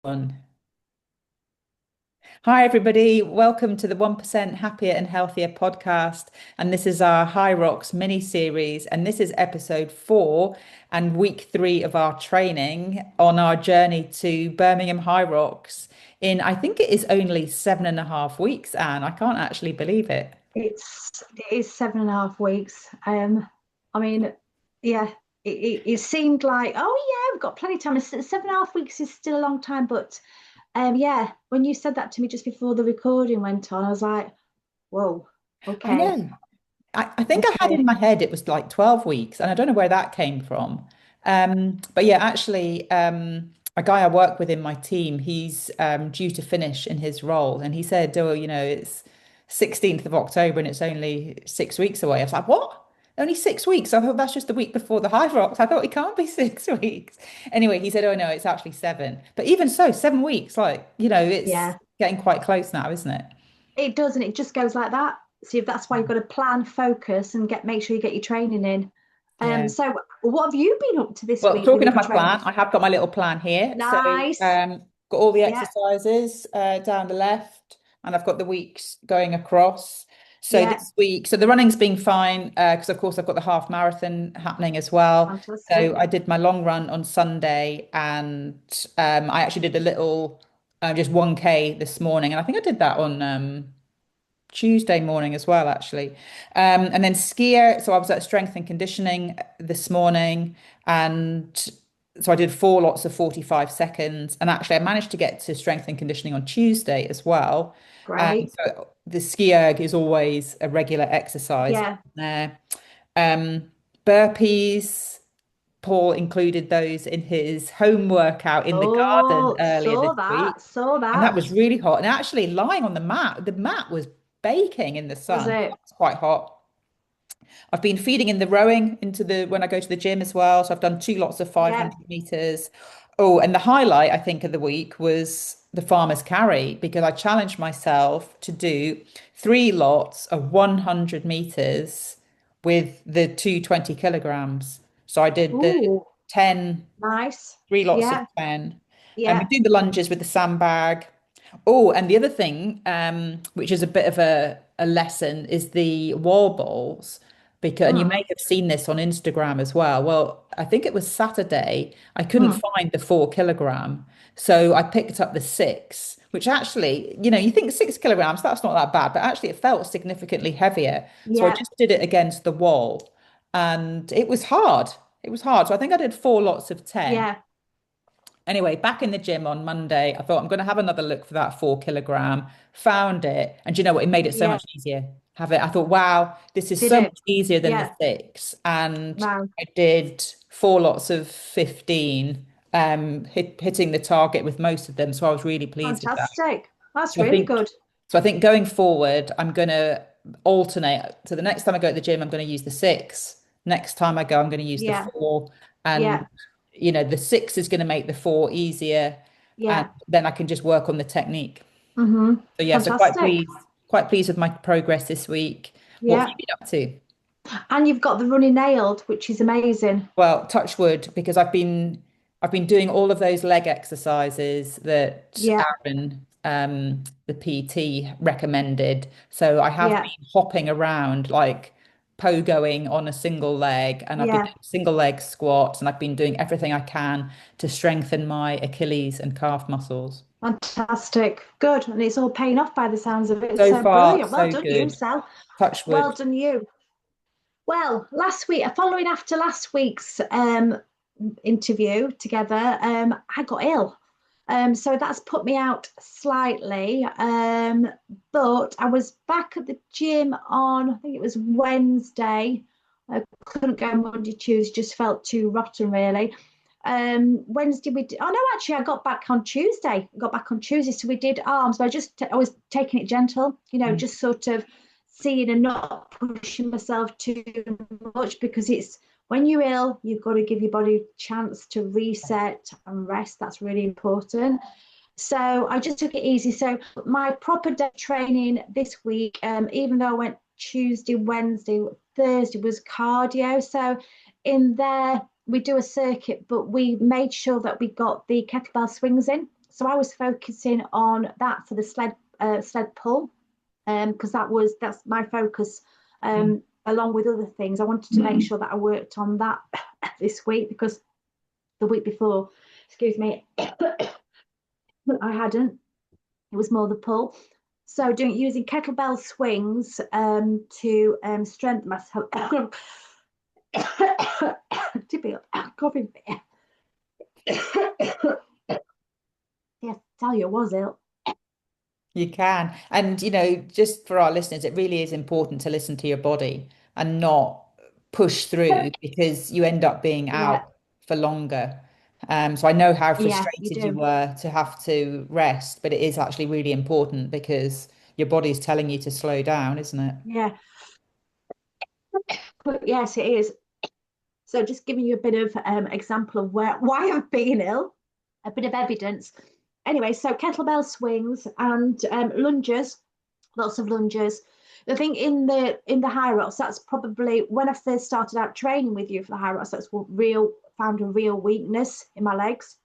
One. Hi, everybody. Welcome to the 1% Happier and Healthier podcast. And this is our HYROX mini series. And this is episode 4 and week 3 of our training on our journey to Birmingham HYROX in, I think it is only 7.5 weeks, Anne. I can't actually believe it. It is 7.5 weeks. I mean, yeah, it seemed like, oh yeah, we've got plenty of time. 7.5 weeks is still a long time, but yeah, when you said that to me just before the recording went on, I was like, whoa, I okay, know. I think I had okay, in my head it was like 12 weeks, and I don't know where that came from. But yeah, actually, a guy I work with in my team, he's due to finish in his role, and he said, "Oh, it's 16th of October and it's only 6 weeks away." I was like, "What? Only 6 weeks?" I thought that's just the week before the High Rocks. I thought it can't be 6 weeks. Anyway, he said, "Oh no, it's actually seven." But even so, 7 weeks, like, it's yeah, getting quite close now, isn't it? it does, and it just goes like that. So that's why you've got to plan, focus, and make sure you get your training in. Yeah. So what have you been up to this Well, week talking with of your my training? plan, I have got my little plan here. So, Nice, got all the yeah, exercises down the left, and I've got the weeks going across. So yeah, this week, so the running's been fine because, of course, I've got the half marathon happening as well. So fantastic. I did my long run on Sunday, and I actually did a little, just 1K this morning, and I think I did that on Tuesday morning as well, actually. And then skier. So I was at strength and conditioning this morning. And so I did 4 lots of 45 seconds. And actually, I managed to get to strength and conditioning on Tuesday as well. Great. So the ski erg is always a regular exercise Yeah. there. Burpees. Paul included those in his home workout in the garden Oh, earlier this saw week. that, saw And that that. was really hot. And actually, lying on the mat was baking in the Was sun. it? It's quite hot. I've been feeding in the rowing into the when I go to the gym as well. So I've done 2 lots of Yeah. 500 meters. Oh, and the highlight I think of the week was the farmer's carry because I challenged myself to do 3 lots of 100 meters with the 220 kilograms. So I did the Ooh, 10, nice. 3 lots of Yeah, 10. We yeah. do the lunges with the sandbag. Oh, and the other thing, which is a bit of a lesson, is the wall balls. Because, and you may Mm, have seen this on Instagram as well. Well, I think it was Saturday. I couldn't mm. find the 4 kilogram. So I picked up the six, which actually, you think 6 kilograms, that's not that bad, but actually it felt significantly heavier. So I Yeah, just did it against the wall and it was hard. It was hard. So I think I did 4 lots of 10. yeah, Anyway, back in the gym on Monday, I thought I'm going to have another look for that 4 kilogram. Found it, and do you know what? It made it so yeah. much easier. Have it. I thought, wow, this is Did so it? much easier than the Yeah. six. And Wow. I did 4 lots of 15, hitting the target with most of them. So I was really pleased with that. Fantastic. That's So I really think, good. so I think going forward, I'm going to alternate. So the next time I go to the gym, I'm going to use the six. Next time I go, I'm going to use the Yeah, four. And, yeah. the six is going to make the four easier. And Yeah. then I can just work on the technique. Mm-hmm. So yeah, so Fantastic. quite pleased with my progress this week. What have Yeah. you been up to? And you've got the running nailed, which is amazing. Well, touch wood, because I've been doing all of those leg exercises that Yeah, Aaron, the PT, recommended. So I have yeah, been hopping around like pogoing on a single leg, and I've been yeah. doing single leg squats, and I've been doing everything I can to strengthen my Achilles and calf muscles. Fantastic. Good. And it's all paying off by the sounds of it. So So far, brilliant. Well so done, you, good. Sal. Touch Well wood. done, you. Well, last week, following after last week's interview together, I got ill. So that's put me out slightly. But I was back at the gym on, I think it was Wednesday. I couldn't go Monday, Tuesday, just felt too rotten, really. Wednesday we did, oh no, actually I got back on Tuesday. I got back on Tuesday, so we did arms, but I was taking it gentle, Mm. just sort of seeing and not pushing myself too much because it's when you're ill, you've got to give your body a chance to reset and rest. That's really important. So I just took it easy. So my proper day training this week, even though I went Tuesday, Wednesday, Thursday was cardio. So in there we do a circuit, but we made sure that we got the kettlebell swings in. So I was focusing on that for the sled pull, because that's my focus. Mm. Along with other things, I wanted to make sure that I worked on that this week, because the week before, excuse me, I hadn't. It was more the pull. So using kettlebell swings to strengthen myself. Tipping up, coughing. Yes, tell you, I was ill. You can. And, just for our listeners, it really is important to listen to your body and not push through because you end up being Yeah, out for longer. So I know how yeah, you frustrated you do. were to have to rest, but it is actually really important because your body's telling you to slow down, isn't it? Yeah, but yes, it is. So just giving you a bit of example of why I've been ill, a bit of evidence. Anyway, so kettlebell swings and lunges, lots of lunges. I think in the HYROX, that's probably when I first started out training with you for the HYROX, that's what found a real weakness in my legs.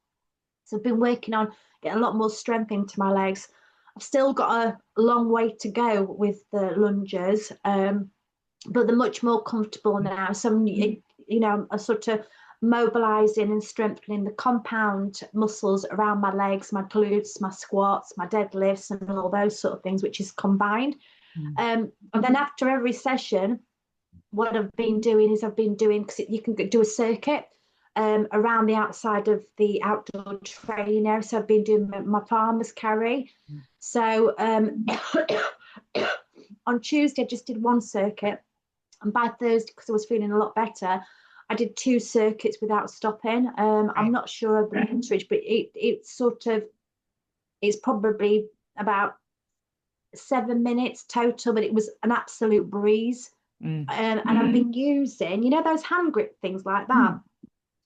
So I've been working on getting a lot more strength into my legs. I've still got a long way to go with the lunges, but they're much more comfortable now. So I'm sort of mobilizing and strengthening the compound muscles around my legs, my glutes, my squats, my deadlifts, and all those sort of things, which is combined. Mm. And then after every session, what I've been doing is because you can do a circuit around the outside of the outdoor training area. So I've been doing my farmer's carry. So on Tuesday, I just did one circuit. And by Thursday, because I was feeling a lot better, I did two circuits without stopping. I'm Right. not sure of the meterage, but it's probably about 7 minutes total, but it was an absolute breeze. Mm. And I've been using, those hand grip things like that.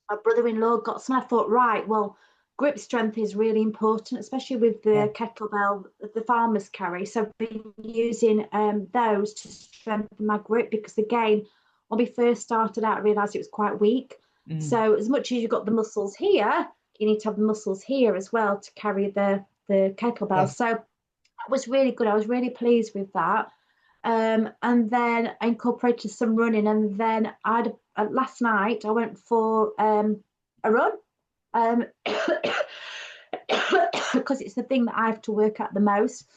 My brother-in-law got some. I thought, right, well, grip strength is really important, especially with Yeah. the kettlebell, the farmer's carry. So I've been using those to strengthen my grip, because again, when we first started out, I realized it was quite weak. Mm. So as much as you've got the muscles here, you need to have the muscles here as well to carry the kettlebell. Yeah. So that was really good. I was really pleased with that. And then I incorporated some running, and then last night I went for a run, um, because it's the thing that I have to work at the most.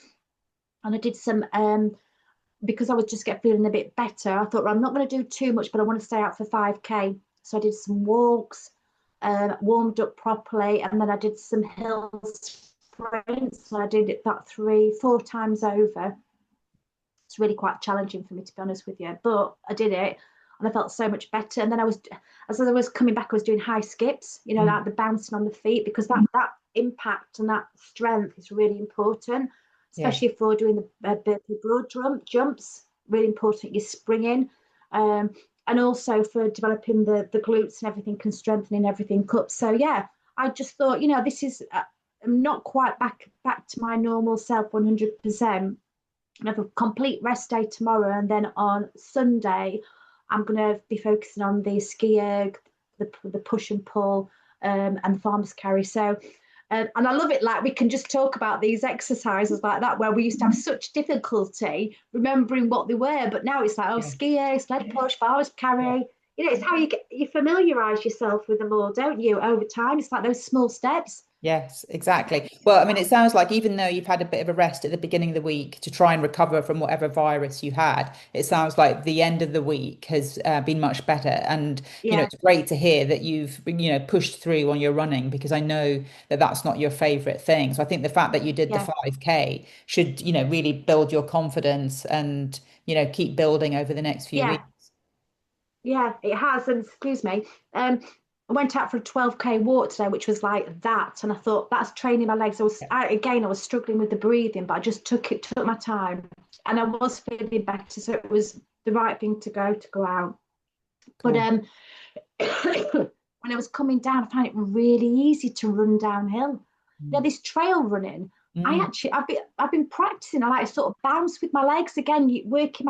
And I did some because I was just feeling a bit better. I thought, well, I'm not going to do too much, but I want to stay out for 5K. So I did some walks, warmed up properly, and then I did some hill sprints. So I did it that 3, 4 times over. It's really quite challenging for me, to be honest with you, but I did it and I felt so much better. And then as I was coming back, I was doing high skips, Mm. like the bouncing on the feet, because that impact and that strength is really important, Yeah. especially for doing the burpee broad jumps. Really important you're springing, and also for developing the glutes and everything, and strengthening everything up. So yeah, I just thought, this is I'm not quite back to my normal self 100%. I have a complete rest day tomorrow, and then on Sunday I'm going to be focusing on the ski erg, the push and pull, and the farmer's carry. So and I love it, like we can just talk about these exercises like that, where we used to have such difficulty remembering what they were, but now it's like, oh, Yeah. ski erg, sled push, farmer's Yeah. carry. It's how you familiarize yourself with them all, don't you, over time. It's like those small steps. Yes, exactly. Well, I mean, it sounds like even though you've had a bit of a rest at the beginning of the week to try and recover from whatever virus you had, it sounds like the end of the week has been much better. And, Yeah, it's great to hear that you've, pushed through on your running because I know that that's not your favorite thing. So I think the fact that you did the yeah. 5K should, really build your confidence and, keep building over the next few Yeah, weeks. yeah, it has. And excuse me, I went out for a 12K walk today, which was like that. And I thought, that's training my legs. I was struggling with the breathing, but I just took my time, and I was feeling better. So it was the right thing to go out. But Cool. when I was coming down, I found it really easy to run downhill. Mm. This trail running, Mm. I've been practicing. I like to sort of bounce with my legs again, working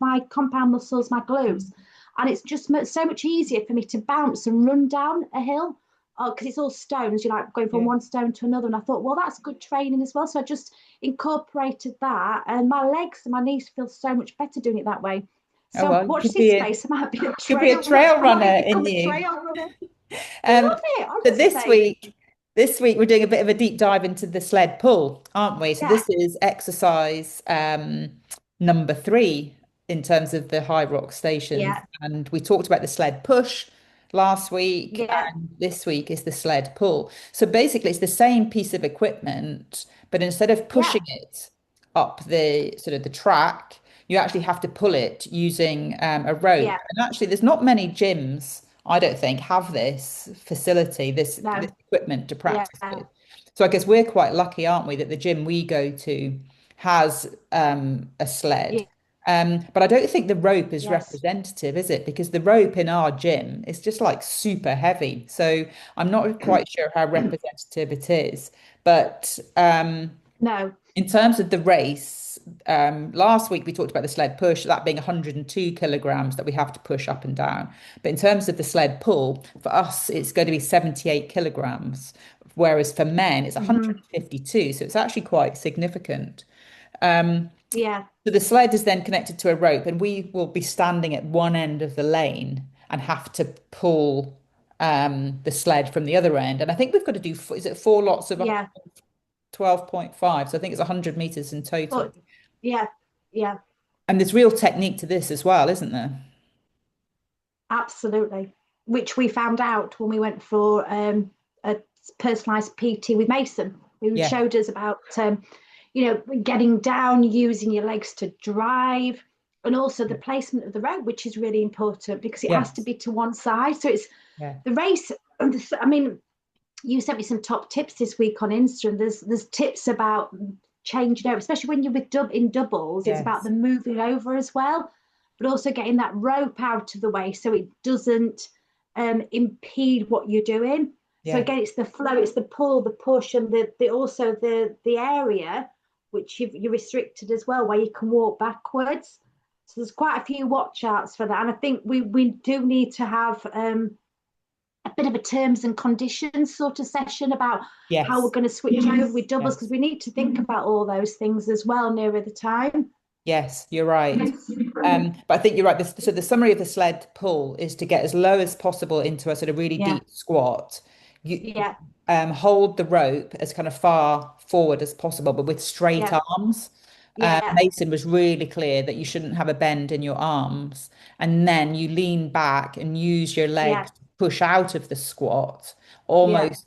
my compound muscles, my glutes, and it's just so much easier for me to bounce and run down a hill. oh, because it's all stones, you're like going from Yeah. one stone to another. And I thought, well, that's good training as well. So I just incorporated that, and my legs and my knees feel so much better doing it that way. Oh So well, you watch this space. I might be a could be a trail runner. trail I might runner in become a you. trail runner. I Um, love it, so honestly. this week we're doing a bit of a deep dive into the sled pull, aren't we? So Yeah, this is exercise number 3 in terms of the high rock stations, yeah, and we talked about the sled push last week, yeah, and this week is the sled pull. So basically, it's the same piece of equipment, but instead of yeah, pushing it up the sort of the track, you actually have to pull it using a yeah. rope. And actually, there's not many gyms, I don't think, have this facility, this No, equipment to yeah, practice with. So I guess we're quite lucky, aren't we, that the gym we go to has a sled. yeah, But I don't think the rope is yes. representative, is it? Because the rope in our gym is just like super heavy. So I'm not quite sure how representative it is. But No, in terms of the race, last week we talked about the sled push, that being 102 kilograms that we have to push up and down. But in terms of the sled pull, for us, it's going to be 78 kilograms, whereas for men, it's hmm 152. So it's actually quite significant. Um, yeah, so the sled is then connected to a rope, and we will be standing at one end of the lane and have to pull the sled from the other end. And I think we've got to do, is it 4 lots of yeah. 12.5? So I think it's 100 meters in total. But yeah, yeah, And there's real technique to this as well, isn't there? absolutely. Which we found out when we went for a personalised PT with Mason, who Yeah, showed us about getting down, using your legs to drive, and also the placement of the rope, which is really important because it has to yes, be to one side. So it's yeah, the race. I mean, you sent me some top tips this week on Insta, and there's tips about changing over, especially when you're with in doubles. It's about yes, the moving over as well, but also getting that rope out of the way so it doesn't impede what you're doing. So yeah, again, it's the flow, it's the pull, the push, and the also the area which you're restricted as well, where you can walk backwards. So there's quite a few watch outs for that, and I think we do need to have a bit of a terms and conditions sort of session about how we're yes, going to switch over with doubles, because yes, we need to think about all those things as well nearer the time. yes, you're right. But I think you're right. So the summary of the sled pull is to get as low as possible into a sort of really Yeah, deep squat. You yeah, hold the rope as kind of far forward as possible, but with straight yeah, arms. yeah, Mason was really clear that you shouldn't have a bend in your arms. And then you lean back and use your yeah, legs to push out of the squat, yeah, almost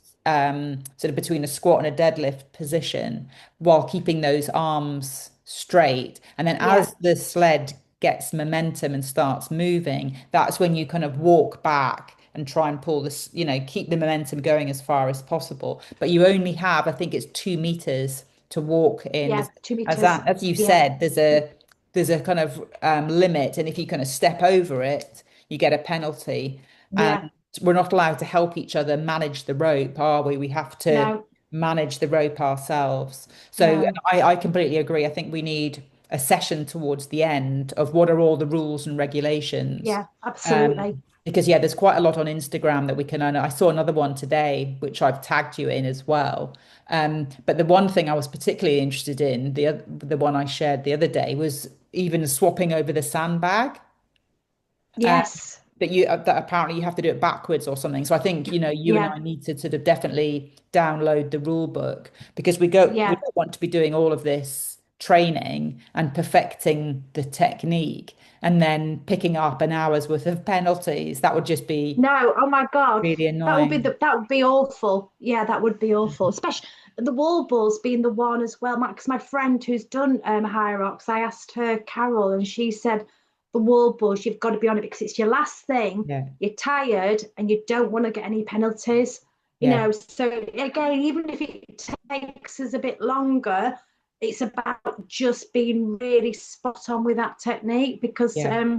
sort of between a squat and a deadlift position, while keeping those arms straight. And then yeah, as the sled gets momentum and starts moving, that's when you kind of walk back and try and pull this, keep the momentum going as far as possible. But you only have, I think it's 2 meters to walk in. yeah, two As meters. that, as you Yeah, said, there's a kind of limit, and if you kind of step over it, you get a penalty. And yeah, we're not allowed to help each other manage the rope, are we? We have to no, manage the rope ourselves. So and no, I completely agree. I think we need a session towards the end of what are all the rules and regulations. yeah, Um, absolutely. because yeah, there's quite a lot on Instagram that we can own. I saw another one today, which I've tagged you in as well. But the one thing I was particularly interested in, the one I shared the other day, was even swapping over the sandbag. Um, Yes, that apparently you have to do it backwards or something. So I think, you and yeah, I need to sort of definitely download the rule book, because we yeah. don't want to be doing all of this training and perfecting the technique and then picking up an hour's worth of penalties. That would just be No, oh my God, really annoying. that would be awful. Yeah, that would be awful. Especially the wall balls being the one as well. Because my friend who's done Hyrox, I asked her Carol, and she said the wall balls you've got to be on it because it's your last thing. Yeah, You're tired and you don't want to get any penalties. yeah, So again, even if it takes us a bit longer, it's about just being really spot on with that technique because yeah.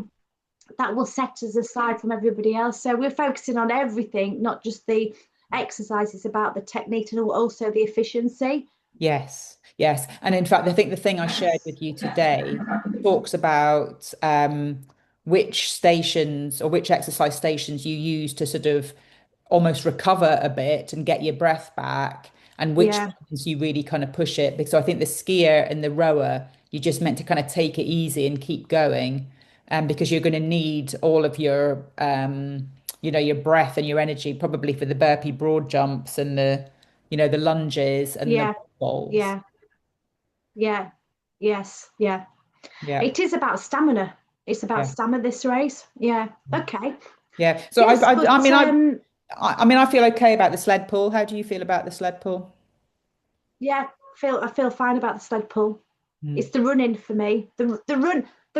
that will set us aside from everybody else. So we're focusing on everything, not just the exercises, about the technique and also the efficiency. Yes, yes. And in fact, I think the thing I shared with you today talks about which stations or which exercise stations you use to sort of almost recover a bit and get your breath back, and which Yeah, ones you really kind of push it. Because I think the skier and the rower, you're just meant to kind of take it easy and keep going, because you're going to need all of your, your breath and your energy probably for the burpee broad jumps and the lunges and the yeah, bowls. yeah, yeah, yes, yeah. Yeah, It is about stamina. It's about yeah, stamina, this race. Yeah. Okay. yeah. So Yes, I but mean, I mean, I feel okay about the sled pull. How do you feel about the sled pull? yeah, I feel fine about the sled pull. It's Mm. the running for me. The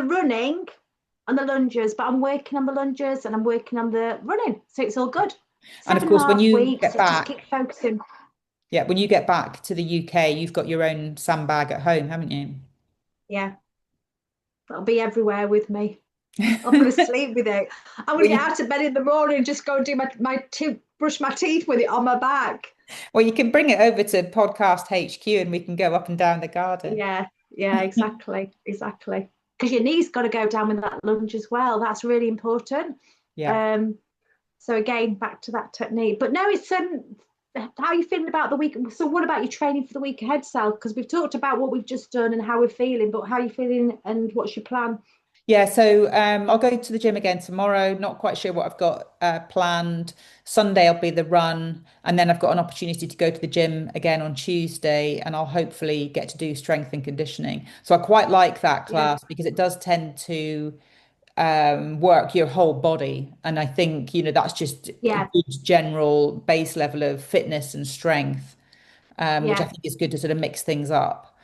running and the lunges, but I'm working on the lunges and I'm working on the running. So it's all good. And of Seven and a course, when half you weeks, get I just keep back, focusing. yeah, when you get back to the UK, you've got your own sandbag at home, haven't you? Yeah, that'll be everywhere with me. I'm gonna sleep with it. I'm gonna Well, get you, out of bed in the morning and just go and do my brush my teeth with it on my back. well, you can bring it over to Podcast HQ and we can go up and down the garden. Yeah, yeah, exactly, exactly. Because your knee's got to go down with that lunge as well. That's really important. Yeah. Um, so again, back to that technique. But no, it's how are you feeling about the week? So what about your training for the week ahead, Sal? Because we've talked about what we've just done and how we're feeling, but how are you feeling and what's your plan? Yeah, so I'll go to the gym again tomorrow. Not quite sure what I've got planned. Sunday I'll be the run, and then I've got an opportunity to go to the gym again on Tuesday, and I'll hopefully get to do strength and conditioning. So I quite like that Yeah, class because it does tend to work your whole body, and I think that's just a yeah, good general base level of fitness and strength, which I yeah, think is good to sort of mix things up.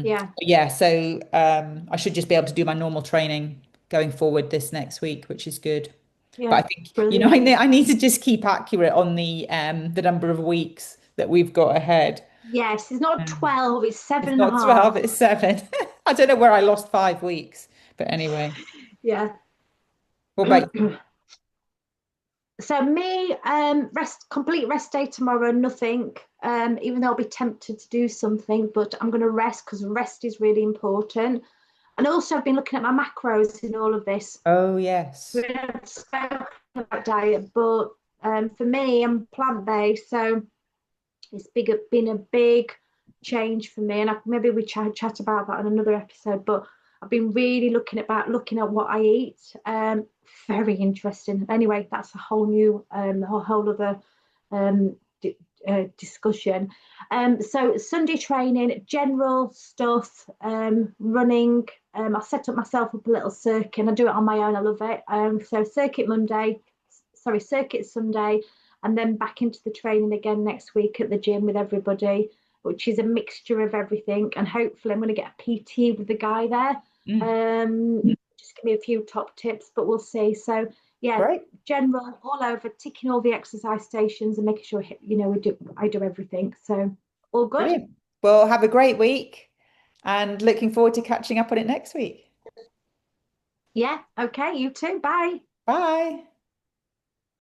yeah, Yeah, so I should just be able to do my normal training going forward this next week, which is good. But I yeah. think, Brilliant. I need to just keep accurate on the number of weeks that we've got ahead. Yes, it's not Um, 12, it's seven it's and a not 12, half. it's 7. I don't know where I lost 5 weeks, but anyway. Yeah. What about you? So me, complete rest day tomorrow, nothing. Even though I'll be tempted to do something, but I'm going to rest because rest is really important. And also, I've been looking at my macros in all of this. Oh, yes. We haven't spoken about diet, but for me, I'm plant-based, so been a big change for me. And maybe we chat about that in another episode. But I've been really looking at what I eat. Very interesting. Anyway, that's a whole new, whole other um, discussion. So Sunday training, general stuff, running. I set up myself up a little circuit and I do it on my own. I love it. So circuit Sunday, and then back into the training again next week at the gym with everybody, which is a mixture of everything. And hopefully, I'm going to get a PT with the guy there. Mm, Just give me a few top tips, but we'll see. So, yeah, great. general all over, ticking all the exercise stations and making sure I do everything. So, all good. Brilliant. Well, have a great week and looking forward to catching up on it next week. Yeah. Okay. You too. Bye. Bye.